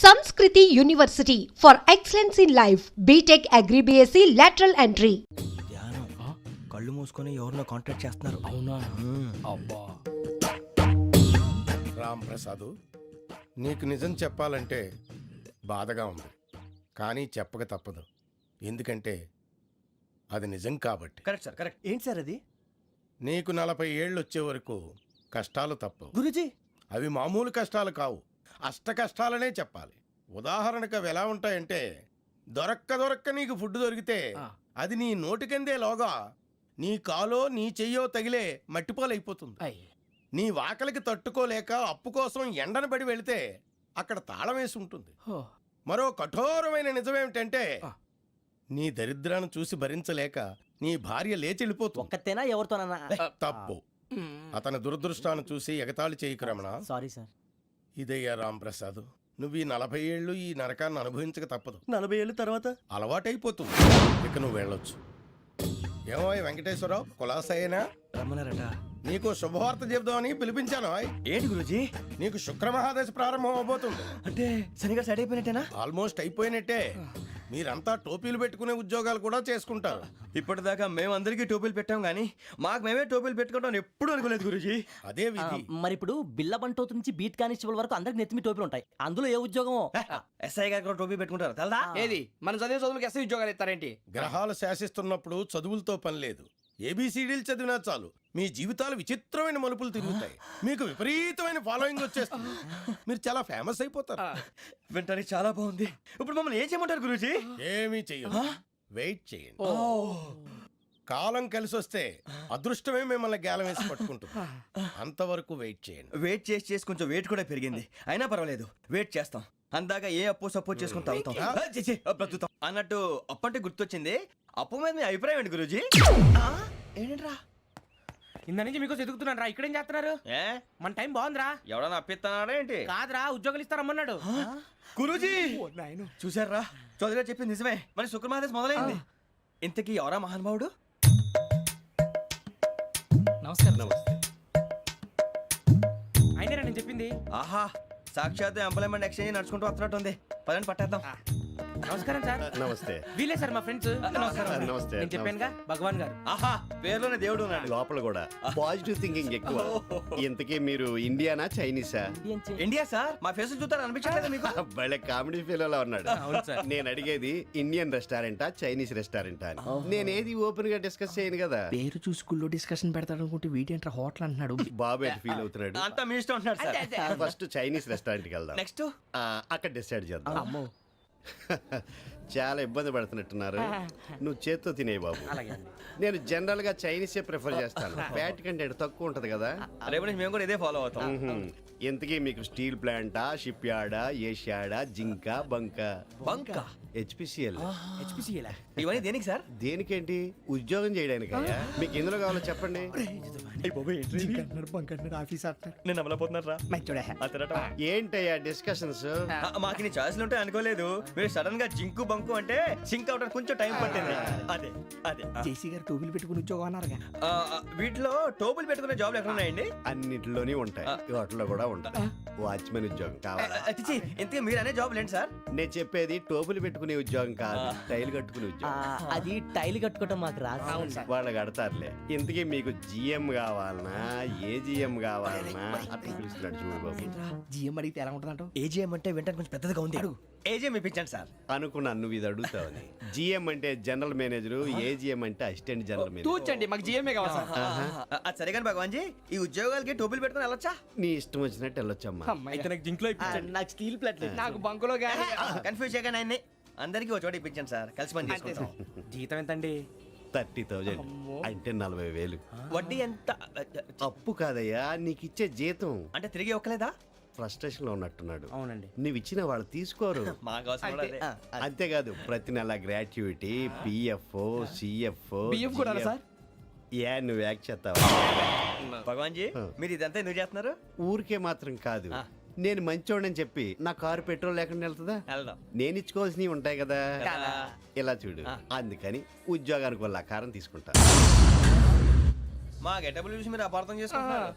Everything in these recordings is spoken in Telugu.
Sanskriti University for excellence in life. BTech Agri BSc lateral entry. ధ్యానం కళ్ళు మూసుకొని ఎవరినో కాంటాక్ట్ చేస్తున్నారు. అవునా అబ్బా రామ్ ప్రసాద్, నీకు నిజం చెప్పాలంటే బాధగా ఉంది, కానీ చెప్పక తప్పదు. ఎందుకంటే అది నిజం కాబట్టి. Correct sir, correct. ఏంటి సార్ అది? నీకు 40 ఏళ్ళు వచ్చే వరకు కష్టాలు తప్పవు. గురుజీ, అవి మామూలు కష్టాలు కావు, అష్ట కష్టాలనే చెప్పాలి. ఉదాహరణకు అవి ఎలా ఉంటాయంటే, దొరక్క నీకు ఫుడ్ దొరికితే అది నీ నోటికందే లోగా నీ కాలో నీ చెయ్యో తగిలే మట్టిపాలైపోతుంది. నీ వాకలికి తట్టుకోలేక అప్పు కోసం ఎండను పడి వెళితే అక్కడ తాళం వేసి ఉంటుంది. మరో కఠోరమైన నిజమేమిటంటే, నీ దరిద్రాన్ని చూసి భరించలేక నీ భార్య లేచి వెళ్ళిపోతుంది. ఒక్కతేనా ఎవరితోనన్నా? తప్పు. అతని దురదృష్టాన్ని చూసి ఎగతాళి చేయకు రమణ. Sorry sir. ఇదయ్యా రాంప్రసాద్, నువ్వు ఈ 40 ఏళ్ళు ఈ నరకాన్ని అనుభవించక తప్పదు. 40 ఏళ్ళ తర్వాత అలవాటైపోతుంది. ఇక నువ్వు వెళ్ళొచ్చు. ఏమో వెంకటేశ్వరరావు, కులాసైనా రమ్మన్నారట. నీకు శుభవార్త చెబుదామని పిలిపించాను. ఏంటి గురుజీ? నీకు శుక్రమహాదశ ప్రారంభం అవబోతుంది. అంటే శనిగా సెట్ అయిపోయినట్టేనా? ఆల్మోస్ట్ అయిపోయినట్టే. మీరంతా టోపీలు పెట్టుకునే ఉద్యోగాలు కూడా చేసుకుంటారు. ఇప్పటిదాకా మేమందరికీ టోపీలు పెట్టాం గానీ మాకు మేమే టోపీలు పెట్టుకుంటాం ఎప్పుడు అనుకోలేదు గురుజీ. అదే విధి. మరి ఇప్పుడు బిల్ల బంటోతు నుంచి బీట్ కానిస్టేబుల్ వరకు అందరికి నెత్తిమి టోపీలు ఉంటాయి. అందులో ఏ ఉద్యోగమో? ఎస్ఐ గారు కూడా టోపీ పెట్టుకుంటారు తెలదా? ఏది మన చదువులకు ఎస్ఐ ఉద్యోగాలు ఇస్తారేంటి? గ్రహాలు శాసిస్తున్నప్పుడు చదువులతో పని లేదు. ఏబిసిడీలు చదివినా చాలు మీ జీవితాలు విచిత్రమైన మలుపులు తిరుగుతాయి. మీకు విపరీతమైన ఫాలోయింగ్ వచ్చేస్తుంది. మీరు చాలా ఫేమస్ అయిపోతారు. వింటానికి చాలా బాగుంది. ఇప్పుడు మమ్మల్ని ఏం చేయమంటారు గురూజీ? ఏమీ చెయ్యదు, వెయిట్ చేయండి. కాలం కలిసి వస్తే అదృష్టమే మిమ్మల్ని గేలం వేసి పట్టుకుంటుంది. అంతవరకు వెయిట్ చేయండి. వెయిట్ చేసి కొంచెం వెయిట్ కూడా పెరిగింది. అయినా పర్వాలేదు, వెయిట్ చేస్తాం. అందాక ఏ అప్పు సపోర్ట్ చేసుకుని తాగుతాం, బ్రతుకుతాం అన్నట్టు. అప్పు అంటే గుర్తొచ్చింది. అప్పు మీద మీ అభిప్రాయం ఏంటి గురూజీ? ఏంటరా ఇంత నుంచి మీకు ఎదుగుతున్నాను రా. ఇక్కడేం చేస్తున్నారు? మన టైం బాగుందిరా. ఎవడన్నా అప్పిస్తున్నాడా ఏంటి? కాదురా, ఉద్యోగాలు ఇస్తారమ్మన్నాడు గురూజీ. చూసారా, చౌదరిగా చెప్పింది నిజమే. మరి శుక్రమాదేశ్ మొదలైంది. ఇంతకీ ఎవరా మహానుభావుడు? నమస్కారం. అయినా నేను చెప్పింది. ఆహా, సాక్షాత్ ఎంప్లాయ్మెంట్ ఎక్స్చేంజ్ నడుచుకుంటూ వస్తున్నట్టు ఉంది. పదండి పట్టేద్దాం. నమస్కారం సార్. నమస్తే. వీలే సార్ మా ఫ్రెండ్స్. నమస్తే. నేను చెప్పానుగా, భగవాన్ గారు. ఆహా, పేరులోనే దేవుడు ఉన్నాడు. లోపల కూడా పాజిటివ్ థింకింగ్ ఎక్కువ. ఇంతకీ మీరు ఇండియానా చైనీసా? India sir. మా ఫేస్ చూస్తారు అనిపించలేదు మీకు? భలే కామెడీ ఫీల్ అలా ఉన్నాడు. అవును సార్. నేను అడిగేది ఇండియన్ రెస్టారెంటా చైనీస్ రెస్టారెంటా అని. నేనేది ఓపెన్ గా డిస్కస్ చేయను కదా. పేరు చూసుకుల్లో డిస్కషన్ పెడతాడు అనుకుంటే వీటేంట్రా హోటల్ అంటున్నాడు. బాబు ఎట్ ఫీల్ అవుతున్నాడు. అంతా మీ ఇష్టం ఉంటున్నాడు సార్. ఫస్ట్ చైనీస్ రెస్టారెంట్ కి వెళ్దాం. నెక్స్ట్ అక్కడ డిసైడ్ చేద్దాం. అమ్మో, చాలా ఇబ్బంది పడుతున్నట్టున్నారు. నువ్వు చేత్తో తినే బాబు. అలాగే. నేను జనరల్ గా చైనీసే ప్రిఫర్ చేస్తాను. ఫ్యాట్ కంటెంట్ తక్కువ ఉంటది కదా. రేపు నుంచి మేము కూడా ఇదే ఫాలో అవుతాం. ఇంతకీ మీకు స్టీల్ ప్లాంటా, షిప్ యార్డా, ఏషియాడా, జింక, బంకా? బంకా, హెచ్పిసిఎల్. ఇవన్నీ దేనికి సార్? దేనికేంటి? ఉద్యోగం చేయడానికి. మీకు ఎందులో కావాలో చెప్పండి. నేను అమలపోతున్నారా? ఏంటయ్యా డిస్కషన్స్? మాకు నీ ఛాయిస్లు ఉంటాయి అనుకోలేదు. మీరు సడన్ గా జింకు బంకు అంటే సింక్ అవడానికి కొంచెం టైం పట్టింది. అదే అదే జేసీ గారు టోపీలు పెట్టుకుని ఉద్యోగం అన్నారుగా. వీటిలో టోపులు పెట్టుకునే జాబ్లు ఎక్కడ ఉన్నాయండి? అన్నిటిలోనే ఉంటాయి, వాటిలో కూడా ఉంటాయి. వాచ్మెన్ ఉద్యోగం కావాలా? ఇంతకీ మీరు అనే జాబ్ ఏంటి సార్? నేను చెప్పేది టోపులు పెట్టుకునే ఉద్యోగం కాదు, టైల్ కట్టుకునే ఉద్యోగం. అది టైల్ కట్టుకోవటం మాకు రాదు. వాళ్ళు కడతారులే. ఇంతకీ మీకు జిఎం కావాలనా, ఏ జిఎం కావాలనా? అట్లా పిలుస్తున్నాడు చూడు బాబు. జిఎం అడిగితే ఎలా ఉంటుందంట? ఏజీఎం అంటే వెంటనే కొంచెం పెద్దదిగా ఉంది. అడుగు. ఏజీఎం ఇప్పించండి సార్. అనుకున్నాను నువ్వు ఇది అడుగుతావని. జిఎం అంటే జనరల్ మేనేజర్, ఏజిఎం అంటే అసిస్టెంట్ జనరల్ మేనేజర్. తూచండి, మాకు జిఎంఏ కావాలి సార్. అది సరే కానీ భగవాన్ జీ, ఈ ఉద్యోగాలకి టోపులు పెట్టుకుని వెళ్ళొచ్చా? నీ ఇష్టం వచ్చినట్టు వెళ్ళొచ్చమ్మా. అయితే నాకు జింక్లో నాకు స్టీల్ ప్లేట్, నాకు బంకులో గానీ. కన్ఫ్యూజ్ చేయగానే ఆయన్ని అందరికీ ఒక చోట ఇప్పించండి సార్. కలిసి పని చేసుకుంటాం. జీతం ఎంతండి? 30,000 అంటే 40,000. వడ్డీ ఎంత? అప్పు కాదయ్యా, నీకు ఇచ్చే జీతం. అంటే తిరిగి ఒక్కలేదా? ఫ్రస్ట్రేషన్ లో ఉన్నట్టున్నాడు. అవునండి. నువ్వు ఇచ్చిన వాళ్ళు తీసుకోరు. మాకు అవసరం కూడా అదే. అంతేకాదు ప్రతి నెల గ్రాట్యుటీ, పిఎఫ్, సిఎఫ్. బియ్యం కూడా సార్? ఏ నువ్వు యాక్ట్ చేస్తావా? భగవాన్ జీ, మీరు ఇదంతా ఎందుకు చేస్తున్నారు? ఊరికే మాత్రం కాదు, నేను మంచోడని చెప్పి నా కారు పెట్రోల్ లేకుండా వెళ్తుందా? వెళ్దాం. నేను ఇచ్చుకోవాల్సినవి ఉంటాయి కదా. ఇలా చూడు, అందుకని ఉద్యోగానికి వాళ్ళ ఆకారం తీసుకుంటా. మా గెటబుల్ చూసి మీరు అపార్థం చేసుకుంటున్నారు.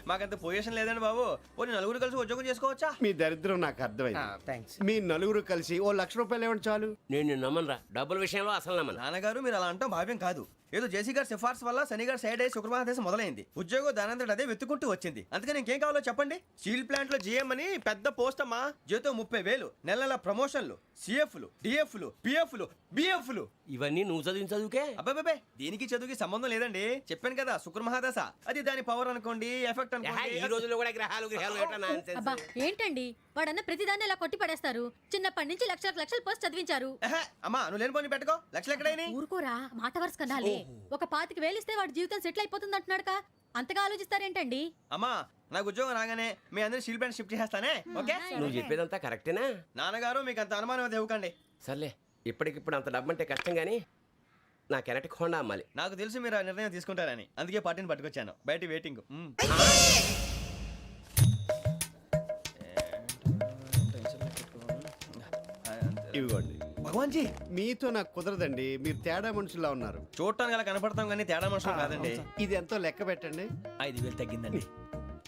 మాకంత పొజిషన్ లేదండి బాబు. పోనీ నలుగురు కలిసి ఉద్యోగం చేసుకోవచ్చా? మీ దరిద్రం నాకు అర్థమైంది. థ్యాంక్స్. మీ నలుగురు కలిసి ఓ ₹1,00,000 ఇవ్వండి చాలు. నేను నమ్మనరా, డబ్బుల విషయంలో అసలు నమ్మను. నాన్నగారు మీరు అలా అంటాం భావ్యం కాదు. ఏదో జేసీ గారి సిఫార్సు వల్ల శని గారు సైడ్ అయ్యి శుక్రవారం దేశం మొదలైంది. ఉద్యోగం దానంతటి అదే వెతుకుంటూ వచ్చింది. అందుకని ఇంకేం కావాలో చెప్పండి. స్టీల్ ప్లాంట్ లో జీఎం అని పెద్ద పోస్ట్ అమ్మా. జీతం 30,000, నెల నెల ప్రమోషన్లు, సిఎఫ్లు, డిఎఫ్లు, పిఎఫ్లు, బిఎఫ్లు. ఇవన్నీ నువ్వు చదివిన చదువుకే. అబ్బాబే దీనికి చదువుకి సంబంధం లేదండి. చెప్పాను కదా శుక్ర మహాదశ. అది దాని పవర్ అనుకోండి, ఎఫెక్ట్ ఈ అనుకోండి. రోజుల్లో కూడా గ్రహాలు ఏటా nonsense. అబ్బా ఏంటండి వాడన్న ప్రతిదాన్ని ఇలా కొట్టి పడేస్తారు. చిన్నప్పటి నుంచి లక్షల పోస్ట్ చదివించారు. అమ్మా నువ్వు లేని పోనీ పెట్టుకో. లక్షలు ఎక్కడైనా ఊరుకోరా, మాట వరుస కనాలే. ఒక 25,000 ఇస్తే వాడి జీవితం సెటిల్ అయిపోతుంది అంటున్నాడుగా. అంతగా ఆలోచిస్తారేంటండి? అమ్మా నాకు ఉద్యోగం రాగానే మీ అందరూ స్టీల్ ప్లాంట్ షిఫ్ట్ చేస్తానే. ఓకే నువ్వు చెప్పేదంతా కరెక్టేనా? నాన్నగారు మీకు అంత అనుమానం అయితే ఇవ్వకండి. సర్లే, ఇప్పటికిప్పుడు అంత డబ్బు అంటే కష్టం కానీ నా కెనటిక్ హోండా అమ్మాలి. నాకు తెలుసు మీరు ఆ నిర్ణయం తీసుకుంటారని, అందుకే పార్టీని పట్టుకొచ్చాను. బయట వెయిటింగ్. ఇవ్వండి. భగవాన్ జీ మీతో నాకు కుదరదండి. మీరు తేడా మనుషుల్లా ఉన్నారు. చూడటానికి అలా కనపడతాం కానీ తేడా మనుషులు కాదండి. ఇది ఎంతో లెక్క పెట్టండి. 5,000 తగ్గిందండి.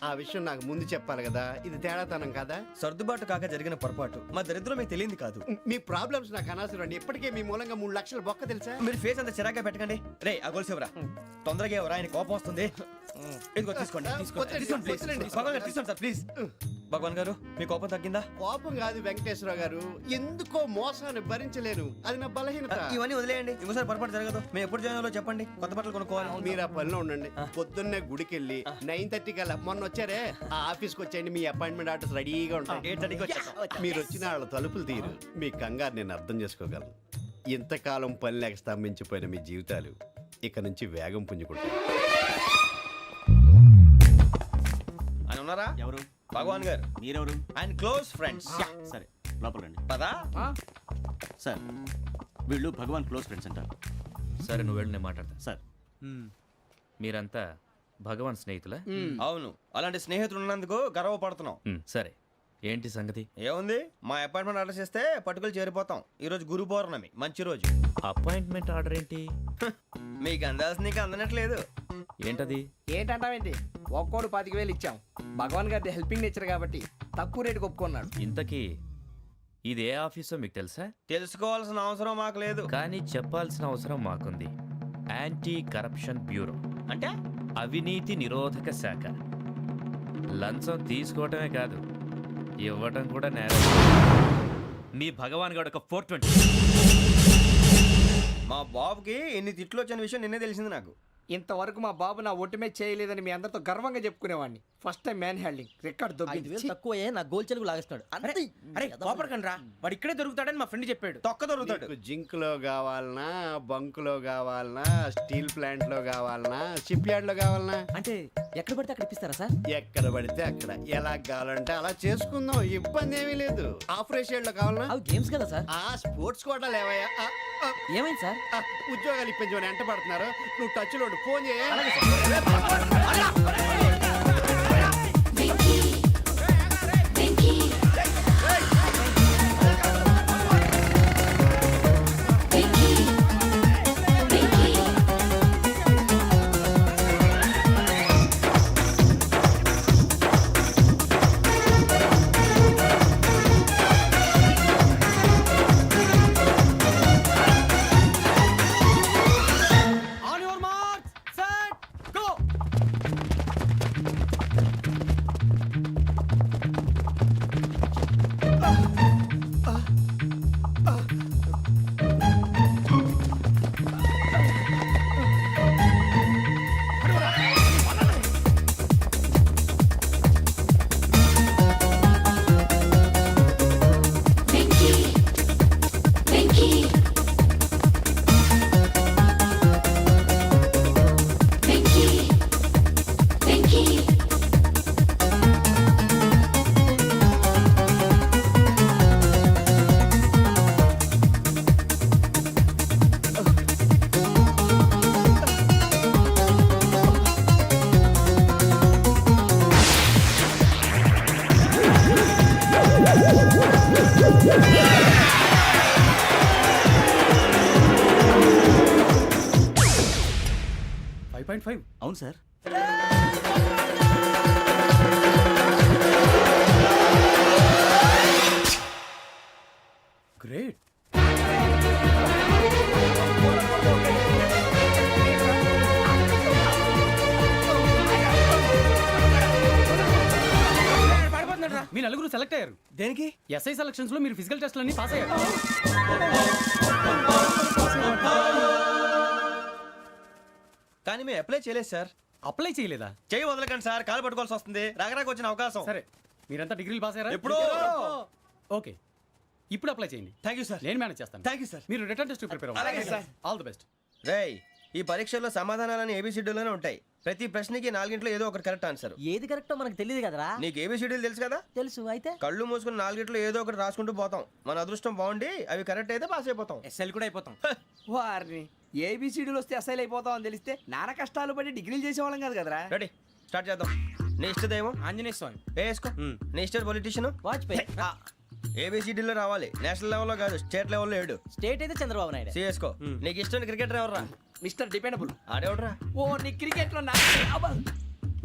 ఆ విషయం నాకు ముందు చెప్పాలి కదా. ఇది తేడాతనం కదా. సర్దుబాటు కాక జరిగిన పొరపాటు. మా దరిద్రం మీకు తెలియంది కాదు. మీ ప్రాబ్లమ్స్ నాకు అనవసరం అండి. ఇప్పటికే మీ మూలంగా 3 లక్షల బొక్క తెలుసా. మీరు ఫేస్ అంత చిరాగ్గా పెట్టకండి. రే ఆ గొలుసేవరా తొందరగా ఎవరా, ఆయన కోపం వస్తుంది. ఇదిగో తీసుకోండి. తీసుకోండి ప్లీజ్. భగవాన్ గారు తీసుకోండి సార్ ప్లీజ్. భగవాన్ గారు మీ కోపం తగ్గిందా? కోపం కాదు వెంకటేశ్వరరావు గారు, ఎందుకో మోసాన్ని భరించలేను. అది నా బలహీనత. ఇవన్నీ వదిలేయండి. ఇంకోసారి పొరపాటు జరగదు. మేము ఎప్పుడు జాయిన్ అవ్వాలో చెప్పండి. కొత్త బట్టలు కొనుక్కోవాలి. మీరు ఆ పనిలో ఉండండి. పొద్దున్నే గుడికి వెళ్ళి 9:30 కల్లా మొన్న వచ్చారే ఆ ఆఫీస్కి వచ్చేయండి. మీ అపాయింట్మెంట్ ఆర్డర్స్ రెడీగా ఉంటాయి. 8:30కి వచ్చేస్తాం. మీరు వచ్చిన వాళ్ళ తలుపులు తీరు. మీ కంగారు నేను అర్థం చేసుకోగలను. ఇంతకాలం పని లేక స్తంభించిపోయిన మీ జీవితాలు ఇక నుంచి వేగం పుంజుకుంటాయి. ఆయన ఉన్నారా? ఎవరు? భగవాన్ గారు. మీరెవరు? ఆయన క్లోజ్ ఫ్రెండ్స్. సరే లోపల రండి. పదా సార్ వీళ్ళు భగవాన్ క్లోజ్ ఫ్రెండ్స్ అంటారు. సరే నువ్వు వెళ్ళి నేను మాట్లాడతా. సార్ మీరంతా భగవాన్ స్నేహితులా? అవును, అలాంటి స్నేహితులు ఉన్నందుకు గర్వపడుతున్నాం. సరే ఏంటి సంగతి? ఏముంది, మా అపాయింట్మెంట్ ఆర్డర్ చేస్తే పట్టుకులు చేరిపోతాం. ఈ రోజు గురు పౌర్ణమి, మంచి రోజు. అపాయింట్మెంట్ ఆర్డర్ ఏంటి? మీకు అందాల్సి నీకు అందనట్లేదు. ఏంటది? ఏంటంటావేంటి? ఒక్కోడు 25,000 ఇచ్చాం. భగవాన్ గారి హెల్పింగ్ నేచర్ కాబట్టి తక్కువ రేటుకి ఒప్పుకున్నాడు. ఇంతకీ ఇది ఏ ఆఫీసో మీకు తెలుసా? తెలుసుకోవాల్సిన అవసరం మాకు లేదు. కానీ చెప్పాల్సిన అవసరం మాకుంది. యాంటీ కరప్షన్ బ్యూరో అంటే అవినీతి నిరోధక శాఖ. లంచం తీసుకోవటమే కాదు, ఇవ్వటం కూడా నేరం. మీ భగవాన్ గారు ఒక 420. మా బాబుకి ఎన్ని తిట్లు వచ్చిన విషయం నిన్నే తెలిసింది నాకు. ఇంతవరకు మా బాబు నా ఒట్టుమే చేయలేదని మీ అందరితో గర్వంగా చెప్పుకునేవాడిని. First time man handing record 5,000 తక్కువ నా గోల్ చెలుగు లాగేస్తున్నాడు. అరే కోపడకండి రా, వాడు ఇక్కడే దొరుకుతాడని మా ఫ్రెండ్ చెప్పాడు. తొక్క దొరుకుతాడు. మీకు జింక్ లో కావాలనా, బంక్ లో కావాలనా, స్టీల్ ప్లాంట్ లో కావాలనా, షిప్ యార్డ్ లో కావాలనా? అంటే ఎక్కడ పడితే అక్కడ ఇప్పిస్తారా సార్? ఎక్కడ పడితే అక్కడ, ఎలా కావాలంటే అలా చేసుకుందాం. ఇబ్బంది ఏమీ లేదు. ఆపరేషన్ లో కావాలనా? అవి గేమ్స్ కదా సార్. ఆ స్పోర్ట్స్ కోటా లేవయ్యా. ఏమైంది సార్? ఉద్యోగాలు ఇప్పించమని ఎంట పడుతున్నారు. నువ్వు టచ్ లో ఫోన్ చేయ. 1.5. అవును సార్. గ్రేట్. మీ నలుగురు సెలెక్ట్ అయ్యారు. దేనికి? ఎస్ఐ సెలక్షన్స్ లో మీరు ఫిజికల్ టెస్ట్ అన్ని పాస్ అయ్యారు. కానీ మేము అప్లై చేయలేదు సార్. అప్లై చేయలేదా? చేయి వదలకండి సార్, కాలు పట్టుకోవాల్సి వస్తుంది. రాగరాకు వచ్చిన అవకాశం. సరే, మీరంతా డిగ్రీలు పాస్ అయ్యారా? ఎప్పుడో. ఓకే, ఇప్పుడు అప్లై చేయండి. Thank you sir. నేను మేనేజ్ చేస్తాను. Thank you sir. మీరు రిటర్న్ టెస్ట్ ప్రిపేర్ అలాగే అవ్వండి. సార్. All the best. రేయ్, ఈ పరీక్షల్లో సమాధానాలని ఏబిసిడ్యూల్లోనే ఉంటాయి. ప్రతి ప్రశ్నకి 4 ఏదో ఒకటి కరెక్ట్ ఆన్సర్. ఏది కరెక్టో మనకు తెలియదు కదరా. నీకు ఏబిసిడ్యూల్ తెలుసు కదా? తెలుసు. అయితే కళ్ళు మూసుకుని 4 ఏదో ఒకటి రాసుకుంటూ పోతాం. మన అదృష్టం బాగుండి అవి కరెక్ట్ అయితే పాస్ అయిపోతాం. ఎస్ఎల్ కూడా అయిపోతాం. వారిని ఏబిసిడీలు వస్తే ఎస్ఐలు అయిపోతాం అని తెలిస్తే నాన్న కష్టాలు పడి డిగ్రీలు చేసేవాళ్ళం కాదు కదరా. రెడీ, స్టార్ట్ చేద్దాం. నీ ఇష్టదేమో ఆంజనేయ స్వామి. వేసుకో. నీ ఇష్ట పొలిటీషియన్ వాజ్పేయి. ఏబిసిడీలో రావాలి. నేషనల్ లెవెల్లో కాదు, స్టేట్ లెవెల్లో 7. స్టేట్ అయితే చంద్రబాబు నాయుడు. సిఎస్కో. నీకు ఇష్టం క్రికెటర్ ఎవర్రా? Mister dependable. ఆడేవడరా? ఓ నీ క్రికెట్ లో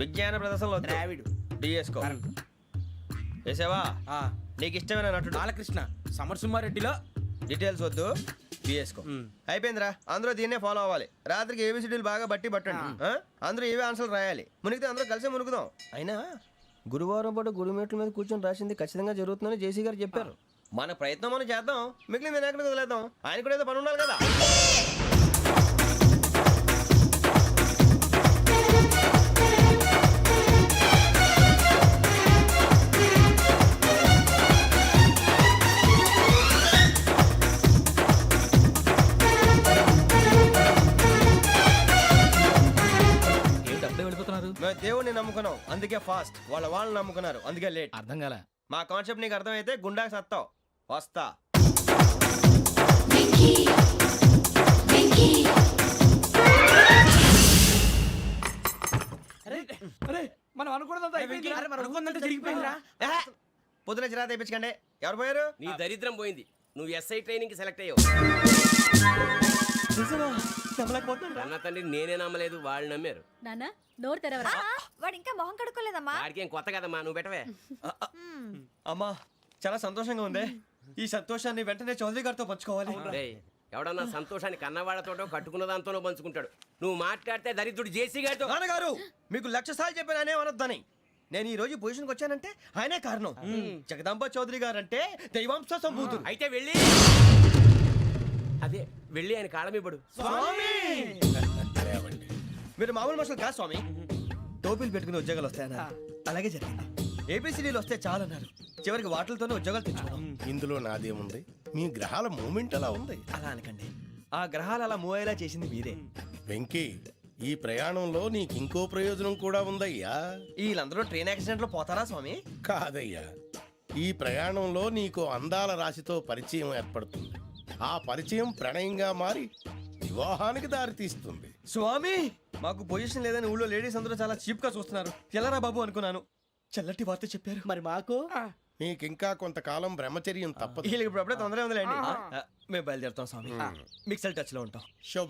విజ్ఞాన ప్రదర్శనలో ద్రావిడు. డిఎస్కో. వేసావా? నీకు ఇష్టమైన నటుడు? బాలకృష్ణ. సమర్ సుమారెడ్డిలో డీటెయిల్స్ వద్దు, బిఎస్కో. అయిపోయిందిరా. అందరూ దీన్నే ఫాలో అవ్వాలి. రాత్రికి ఏబిసిడీలు బాగా బట్టి పట్టండి. అందరూ ఏవే ఆన్సర్లు రాయాలి. మునిగితే అందరూ కలిసి మునుగుదాం. అయినా గురువారం పాటు గురుమేట్ల మీద కూర్చొని రాసింది ఖచ్చితంగా జరుగుతుందని జేసీ గారు చెప్పారు. మన ప్రయత్నం మనం చేద్దాం, మిగిలింది వినాయకుడికి వదిలేద్దాం. ఆయన కూడా ఏదో పని ఉండాలి కదా. మేము దేవుడిని నమ్ముకున్నాం, అందుకే ఫాస్ట్. వాళ్ళని నమ్ముకున్నారు, అందుకే లేట్. అర్థం కాల. మా కాన్సెప్ట్ నీకు అర్థమైతే గుండా సత్తావు. వస్తా. మనం అనుకున్నదంతా జరిగిపోయిందిరా. పొద్దున చిరా తెప్పించకండి. ఎవరు పోయారు? నీ దరిద్రం పోయింది. నువ్వు ఎస్ఐ ట్రైనింగ్ సెలెక్ట్ అయ్యావు. అన్న తండ్రి నేనే నమ్మలేదు, వాళ్ళు నమ్మారు. నాన్న నోరు తెరవరా. వాడు ఇంకా మొహం కడుక్కోలేదమ్మా. వాడికి ఏం కొత్త కదమ్మా, నువ్వు పెట్టవే. అమ్మా, చాలా సంతోషంగా ఉంది. ఈ సంతోషాన్ని వెంటనే చౌదరి గారితో పంచుకోవాలి. డేయ్, ఎవడన్నా సంతోషాన్ని కన్నవాళ్లతోటో కట్టుకున్న దాంతోనో పంచుకుంటాడు. నువ్వు మాట్లాడితే దరిద్రుడు జేసీ గారితో. నాన్నగారు, మీకు 1,00,000 సార్లు చెప్పానే అనొద్దని. నేను ఈ రోజు పొజిషన్కి వచ్చానంటే ఆయనే కారణం. జగదాంబ చౌదరి గారు అంటే దైవాంశ సంభూతుడు. అయితే వెళ్ళి అదే వెళ్ళి ఆయన కాళ్ళమివ్వడు. మీరు మామూలు మనుషులు కాదు స్వామి. టోపీలు పెట్టుకుని ఉద్యోగాలు వస్తాయన్నారు, అలాగే జరిగింది. ఏబిసిడీలు వస్తే చాలన్నారు, చివరికి వాటిలతోనే ఉద్యోగాలు తెచ్చుకున్నాం. ఇందులో నాదేముంది? మీ గ్రహాల మూమెంట్ అలా ఉంది. అలా అనకండి, ఆ గ్రహాలు అలా మూవ్ అయ్యేలా చేసింది మీరే. వెంకీ, ఈ ప్రయాణంలో నీకు ఇంకో ప్రయోజనం కూడా ఉందయ్యా. వీళ్ళందరూ ట్రైన్ యాక్సిడెంట్ లో పోతారా స్వామి? కాదయ్యా, ఈ ప్రయాణంలో నీకు అందాల రాశితో పరిచయం ఏర్పడుతుంది. ఆ పరిచయం ప్రణయంగా మారి వివాహానికి దారితీస్తుంది. స్వామి, మాకు పొజిషన్ లేదని ఊళ్ళో లేడీస్ అందరూ చాలా చీప్ గా చూస్తున్నారు. ఎలారా బాబు అనుకున్నాను. చల్లటి వార్త చెప్పారు. మరి మాకు నీకింకా కొంతకాలం బ్రహ్మచర్యం తప్పదు. వీళ్ళకి ఇప్పుడు అప్పుడే తొందరగా ఉందిలేండి. మేము బయలుదేరుతాం స్వామి. మిక్సెల్ టచ్ లో ఉంటాం. శుభం.